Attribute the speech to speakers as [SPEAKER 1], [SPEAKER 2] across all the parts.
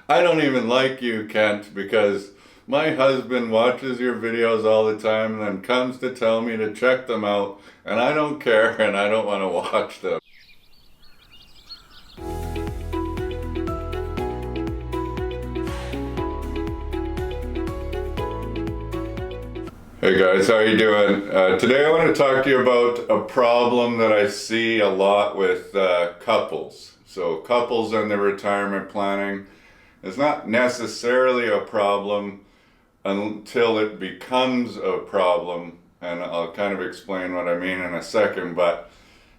[SPEAKER 1] I don't even like you, Kent, because my husband watches your videos all the time and then comes to tell me to check them out, and I don't care and I don't want to watch them. Hey guys, how you doing? Today I want to talk to you about a problem that I see a lot with couples. So couples and their retirement planning is not necessarily a problem until it becomes a problem, and I'll kind of explain what I mean in a second. But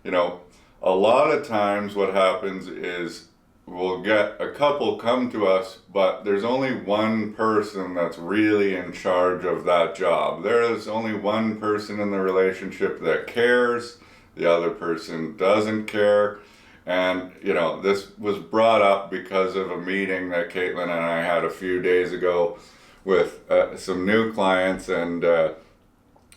[SPEAKER 1] a lot of times what happens is we'll get a couple come to us, but there's only one person that's really in charge of that job. There is only one person in the relationship that cares, the other person doesn't care. And this was brought up because of a meeting that Caitlin and I had a few days ago with some new clients, and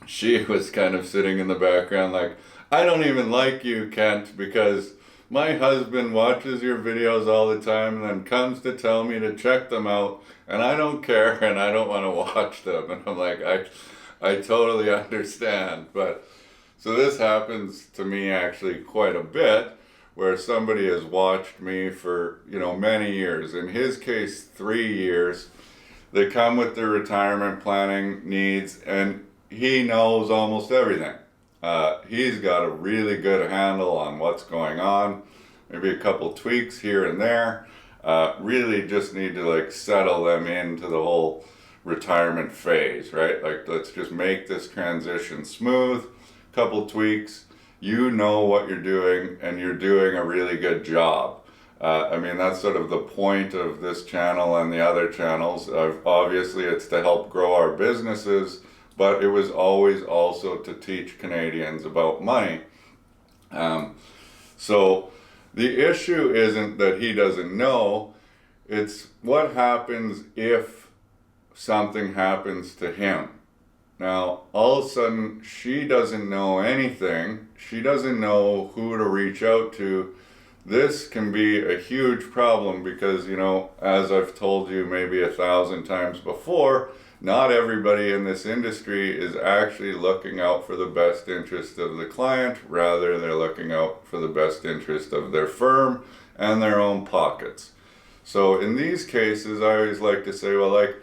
[SPEAKER 1] she was kind of sitting in the background like, I don't even like you, Kent, because my husband watches your videos all the time and then comes to tell me to check them out, and I don't care and I don't want to watch them. And I'm like, I totally understand. But so this happens to me actually quite a bit, where somebody has watched me for many years. In his case, 3 years. They come with their retirement planning needs, and he knows almost everything. He's got a really good handle on what's going on, maybe a couple tweaks here and there. Really just need to settle them into the whole retirement phase, right? Like, let's just make this transition smooth, couple tweaks. You know what you're doing, and you're doing a really good job. That's sort of the point of this channel and the other channels. Obviously, it's to help grow our businesses, but it was always also to teach Canadians about money. So the issue isn't that he doesn't know, it's what happens if something happens to him. Now, all of a sudden, she doesn't know anything. She doesn't know who to reach out to. This can be a huge problem because, as I've told you maybe 1,000 times before, not everybody in this industry is actually looking out for the best interest of the client. Rather, they're looking out for the best interest of their firm and their own pockets. So in these cases, I always like to say, well,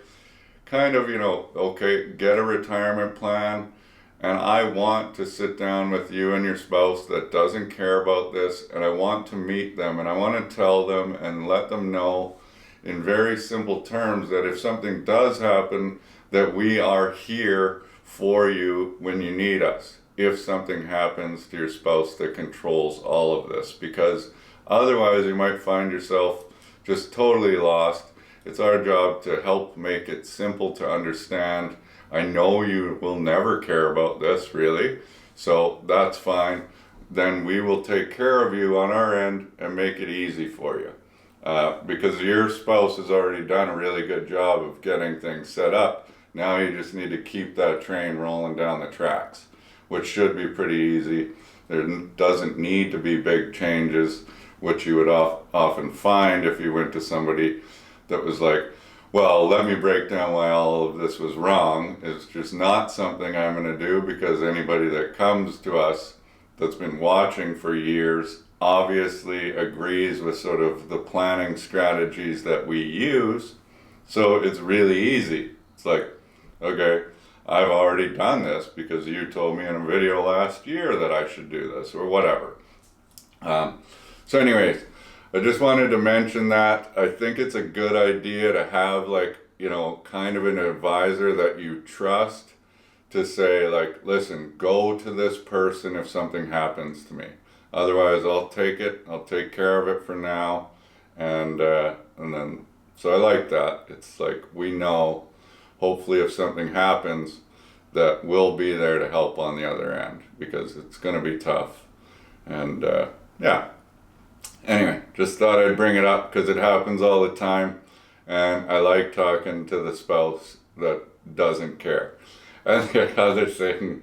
[SPEAKER 1] okay, get a retirement plan, and I want to sit down with you and your spouse that doesn't care about this, and I want to meet them, and I want to tell them and let them know in very simple terms that if something does happen, that we are here for you when you need us, if something happens to your spouse that controls all of this. Because otherwise you might find yourself just totally lost. It's our job to help make it simple to understand. I know you will never care about this, really, so that's fine. Then we will take care of you on our end and make it easy for you. Because your spouse has already done a really good job of getting things set up. Now you just need to keep that train rolling down the tracks, which should be pretty easy. There doesn't need to be big changes, which you would often find if you went to somebody that was like, well, let me break down why all of this was wrong. It's just not something I'm going to do, because anybody that comes to us that's been watching for years obviously agrees with sort of the planning strategies that we use. So it's really easy. It's like, okay, I've already done this because you told me in a video last year that I should do this, or whatever. So anyways, I just wanted to mention that. I think it's a good idea to have kind of an advisor that you trust, to say listen, go to this person if something happens to me. Otherwise, I'll take care of it for now. And then, so I like that. It's like, we know, hopefully if something happens, that we'll be there to help on the other end, because it's going to be tough. And yeah. Anyway, just thought I'd bring it up because it happens all the time, and I like talking to the spouse that doesn't care. And the other thing,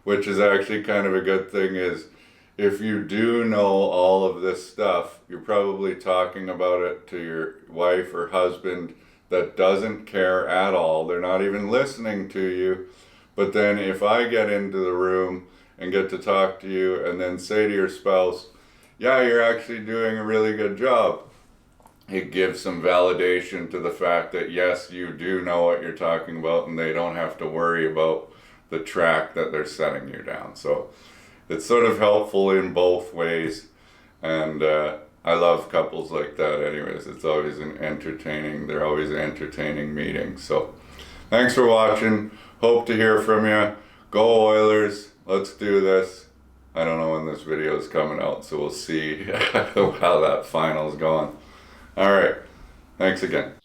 [SPEAKER 1] which is actually kind of a good thing, is if you do know all of this stuff, you're probably talking about it to your wife or husband that doesn't care at all. They're not even listening to you. But then if I get into the room and get to talk to you and then say to your spouse, yeah, you're actually doing a really good job, it gives some validation to the fact that yes, you do know what you're talking about, and they don't have to worry about the track that they're setting you down. So it's sort of helpful in both ways, and I love couples like that anyways. It's always they're always entertaining meetings. So thanks for watching. Hope to hear from you. Go Oilers, let's do this. I don't know when this video is coming out, so we'll see how that final's going. All right, thanks again.